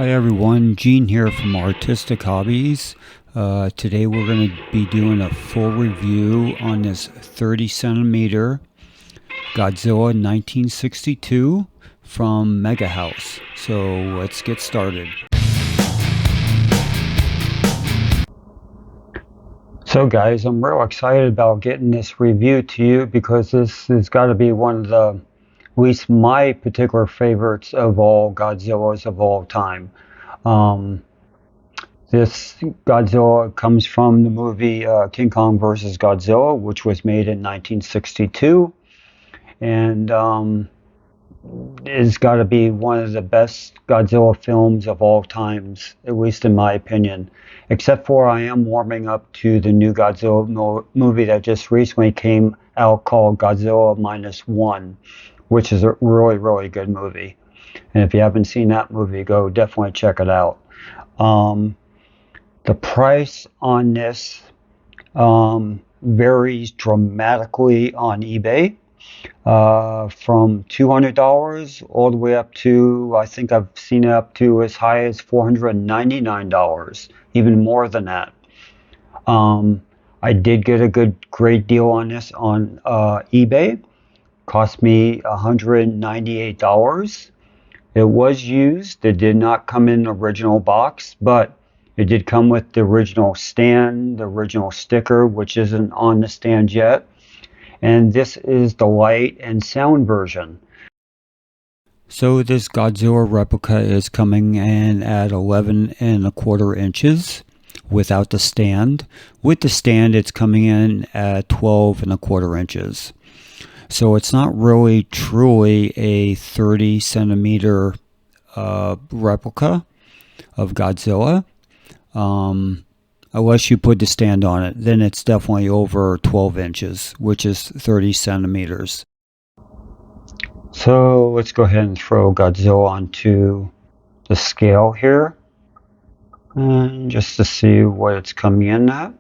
Hi everyone, Gene here from Artistic Hobbies. Today we're going to be doing a full review on this 30 centimeter Godzilla 1962 from Megahouse. So let's get started. So guys, I'm real excited about getting this review to you because this has got to be one of the, at least my particular favorites of all Godzillas of all time. This Godzilla comes from the movie King Kong vs. Godzilla, which was made in 1962, and it's got to be one of the best Godzilla films of all times, at least in my opinion. Except for I am warming up to the new Godzilla movie that just recently came out called Godzilla Minus One, which is a really, really good movie. And if you haven't seen that movie, go definitely check it out. The price on this varies dramatically on eBay, from $200 all the way up to, I think I've seen it up to as high as $499, even more than that. I did get a great deal on this on eBay. Cost me $198. It was used. It did not come in the original box, but it did come with the original stand, the original sticker, which isn't on the stand yet. And this is the light and sound version. So this Godzilla replica is coming in at 11¼ inches without the stand. With the stand, it's coming in at 12¼ inches. So it's not really truly a 30 centimeter replica of Godzilla. Unless you put the stand on it, then it's definitely over 12 inches, which is 30 centimeters. So let's go ahead and throw Godzilla onto the scale here, and just to see what it's coming in at.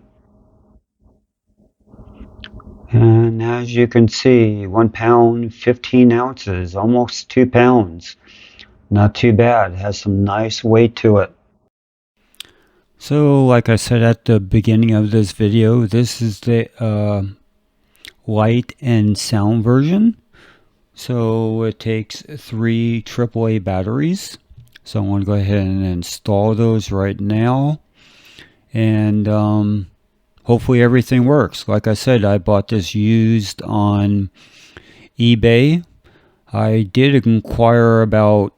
And as you can see, 1 pound, 15 ounces, almost 2 pounds. Not too bad. It has some nice weight to it. So, like I said at the beginning of this video, this is the light and sound version. So it takes 3 AAA batteries. So I'm going to go ahead and install those right now. And hopefully everything works. Like I said, I bought this used on eBay. I did inquire about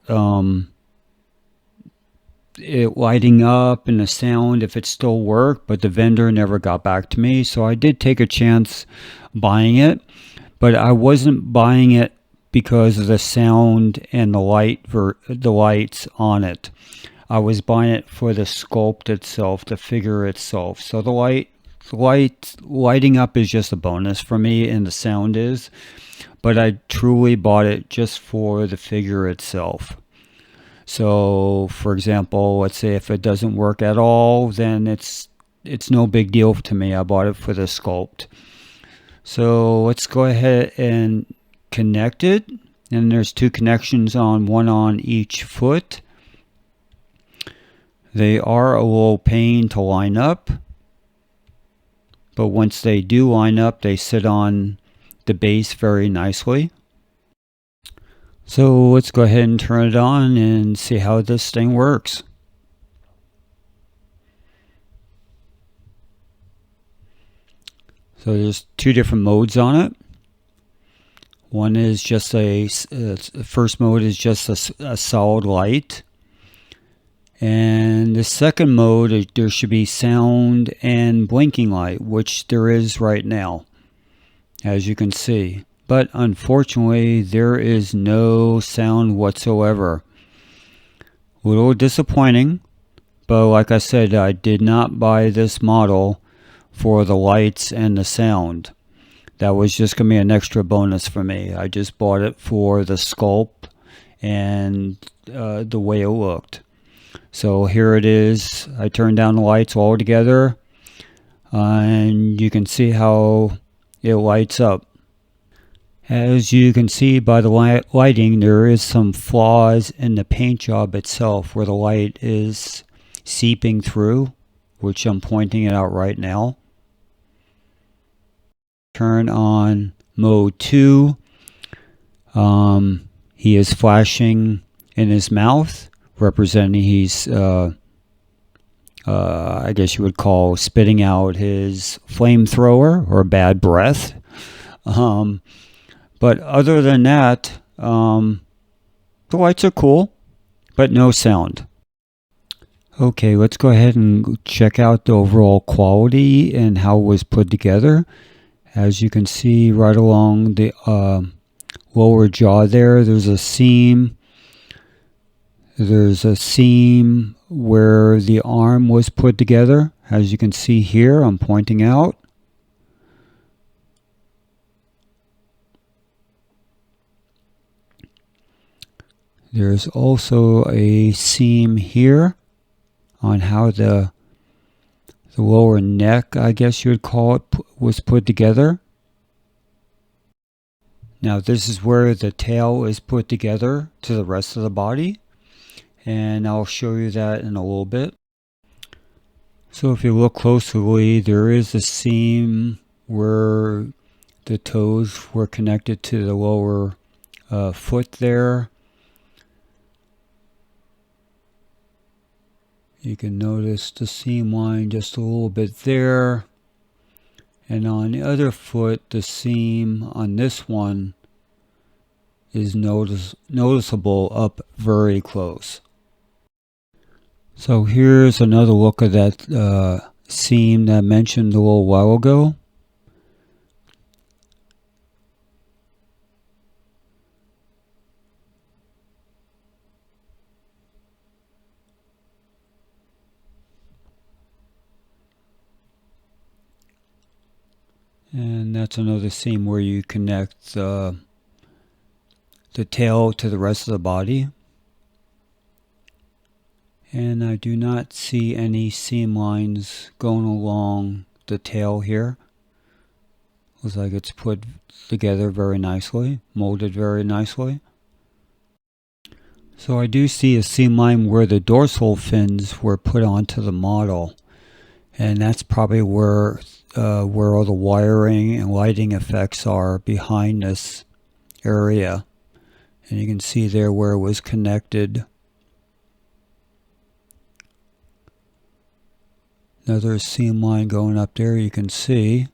it lighting up and the sound, if it still worked, but the vendor never got back to me. So I did take a chance buying it, but I wasn't buying it because of the sound and the lights on it. I was buying it for the sculpt itself, the figure itself. So the lighting up is just a bonus for me, and the sound is, but I truly bought it just for the figure itself. So, for example, let's say if it doesn't work at all, then it's no big deal to me. I bought it for the sculpt. So let's go ahead and connect it. And there's 2 connections one on each foot. They are a little pain to line up, but once they do line up, they sit on the base very nicely. So let's go ahead and turn it on and see how this thing works. So there's 2 different modes on it. One is just first mode is just a solid light. And the second mode, there should be sound and blinking light, which there is right now, as you can see. But unfortunately, there is no sound whatsoever. A little disappointing, but like I said, I did not buy this model for the lights and the sound. That was just going to be an extra bonus for me. I just bought it for the sculpt and the way it looked. So here it is. I turned down the lights all together, and you can see how it lights up. As you can see by the lighting, there is some flaws in the paint job itself where the light is seeping through, which I'm pointing it out right now. Turn on mode 2. He is flashing in his mouth, representing he's, I guess you would call spitting out his flamethrower or bad breath. But other than that, the lights are cool, but no sound. Okay, let's go ahead and check out the overall quality and how it was put together. As you can see right along the lower jaw there's a seam. There's a seam where the arm was put together. As you can see here, I'm pointing out. There's also a seam here on how the lower neck, I guess you would call it, was put together. Now this is where the tail is put together to the rest of the body, and I'll show you that in a little bit. So if you look closely, there is a seam where the toes were connected to the lower foot there. You can notice the seam line just a little bit there. And on the other foot, the seam on this one is noticeable up very close. So here's another look at that seam that I mentioned a little while ago. And that's another seam where you connect the tail to the rest of the body. And I do not see any seam lines going along the tail here. Looks like it's put together very nicely, molded very nicely. So I do see a seam line where the dorsal fins were put onto the model. And that's probably where all the wiring and lighting effects are behind this area. And you can see there where it was connected. Another seam line going up there, you can see.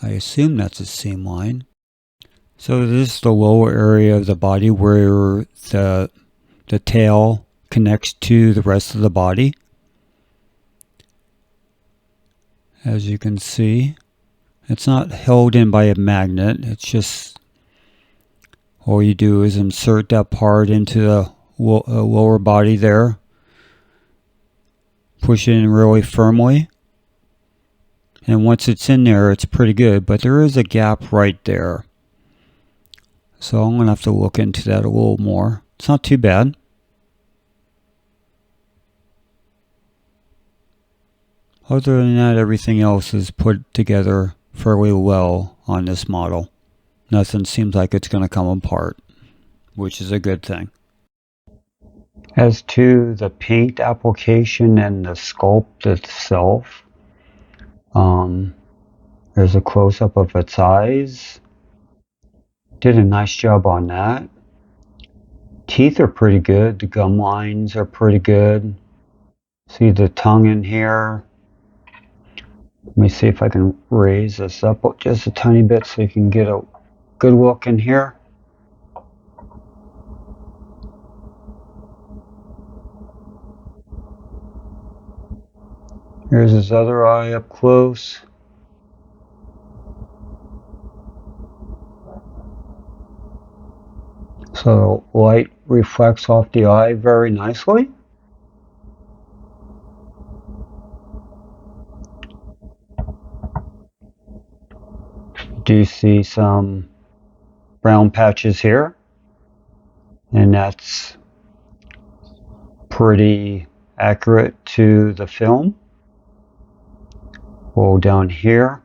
I assume that's a seam line. So this is the lower area of the body where the tail connects to the rest of the body. As you can see, it's not held in by a magnet. It's just all you do is insert that part into the lower body there. Push it in really firmly. And once it's in there, it's pretty good. But there is a gap right there. So I'm going to have to look into that a little more. It's not too bad. Other than that, everything else is put together fairly well on this model. Nothing seems like it's going to come apart, which is a good thing. As to the paint application and the sculpt itself, there's a close-up of its eyes. Did a nice job on that. Teeth are pretty good. The gum lines are pretty good. See the tongue in here. Let me see if I can raise this up just a tiny bit so you can get a good look in here. Here's his other eye up close. So the light reflects off the eye very nicely. Do you see some brown patches here? And that's pretty accurate to the film. Well, down here,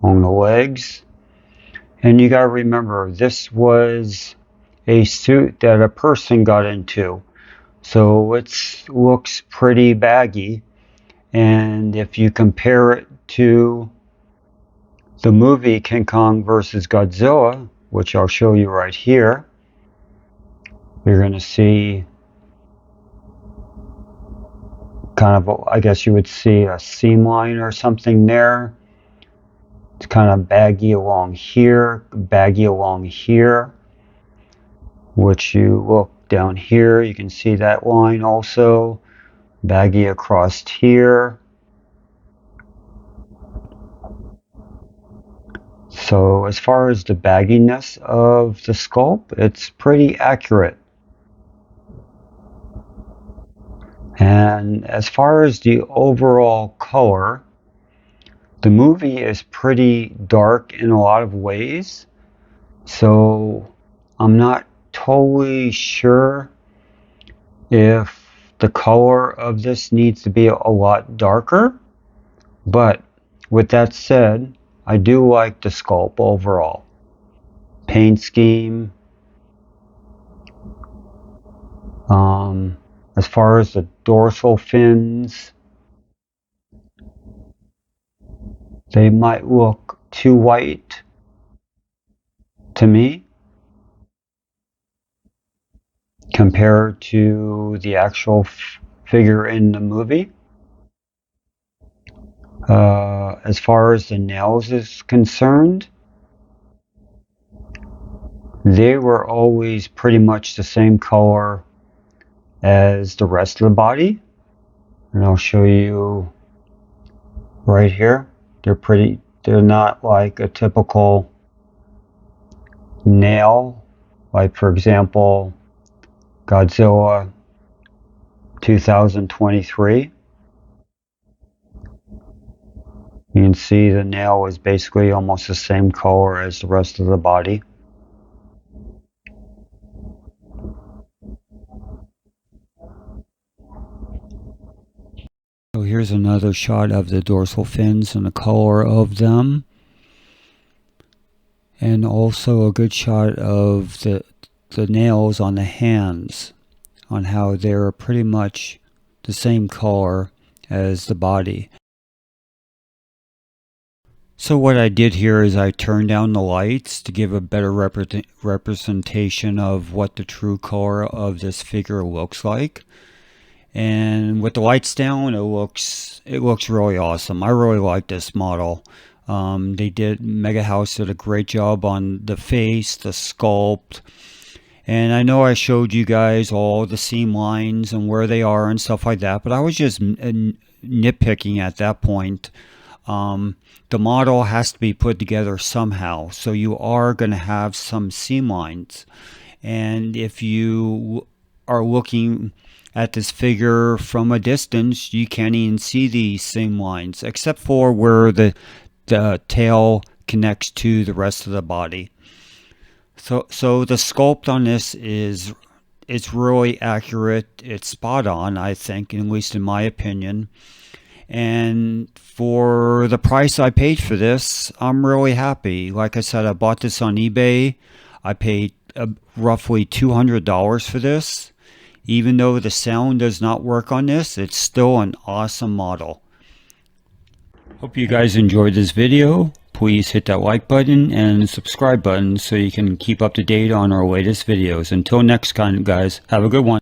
along the legs. And you gotta remember, this was a suit that a person got into. So it looks pretty baggy. And if you compare it to the movie King Kong vs. Godzilla, which I'll show you right here, you're going to see kind of, I guess you would see a seam line or something there. It's kind of baggy along here, which you look down here, you can see that line also, baggy across here. So as far as the bagginess of the sculpt, it's pretty accurate. And as far as the overall color, the movie is pretty dark in a lot of ways. So I'm not totally sure if the color of this needs to be a lot darker. But with that said, I do like the sculpt overall. Paint scheme. As far as the dorsal fins, they might look too white to me compared to the actual figure in the movie. As far as the nails is concerned, they were always pretty much the same color as the rest of the body. And I'll show you right here. They're not like a typical nail, like for example, Godzilla 2023. You can see the nail is basically almost the same color as the rest of the body. So here's another shot of the dorsal fins and the color of them. And also a good shot of the nails on the hands, on how they're pretty much the same color as the body. So what I did here is I turned down the lights to give a better representation of what the true color of this figure looks like. And with the lights down, it looks really awesome. I really like this model. Megahouse did a great job on the face, the sculpt. And I know I showed you guys all the seam lines and where they are and stuff like that, but I was just nitpicking at that point. The model has to be put together somehow, so you are going to have some seam lines. And if you are looking at this figure from a distance, you can't even see these seam lines, except for where the tail connects to the rest of the body. So the sculpt on this it's really accurate. It's spot on, I think, at least in my opinion. And for the price I paid for this, I'm really happy. Like I said, I bought this on eBay. I paid roughly $200 for this. Even though the sound does not work on this, it's still an awesome model. Hope you guys enjoyed this video. Please hit that like button and subscribe button so you can keep up to date on our latest videos. Until next time, guys, have a good one.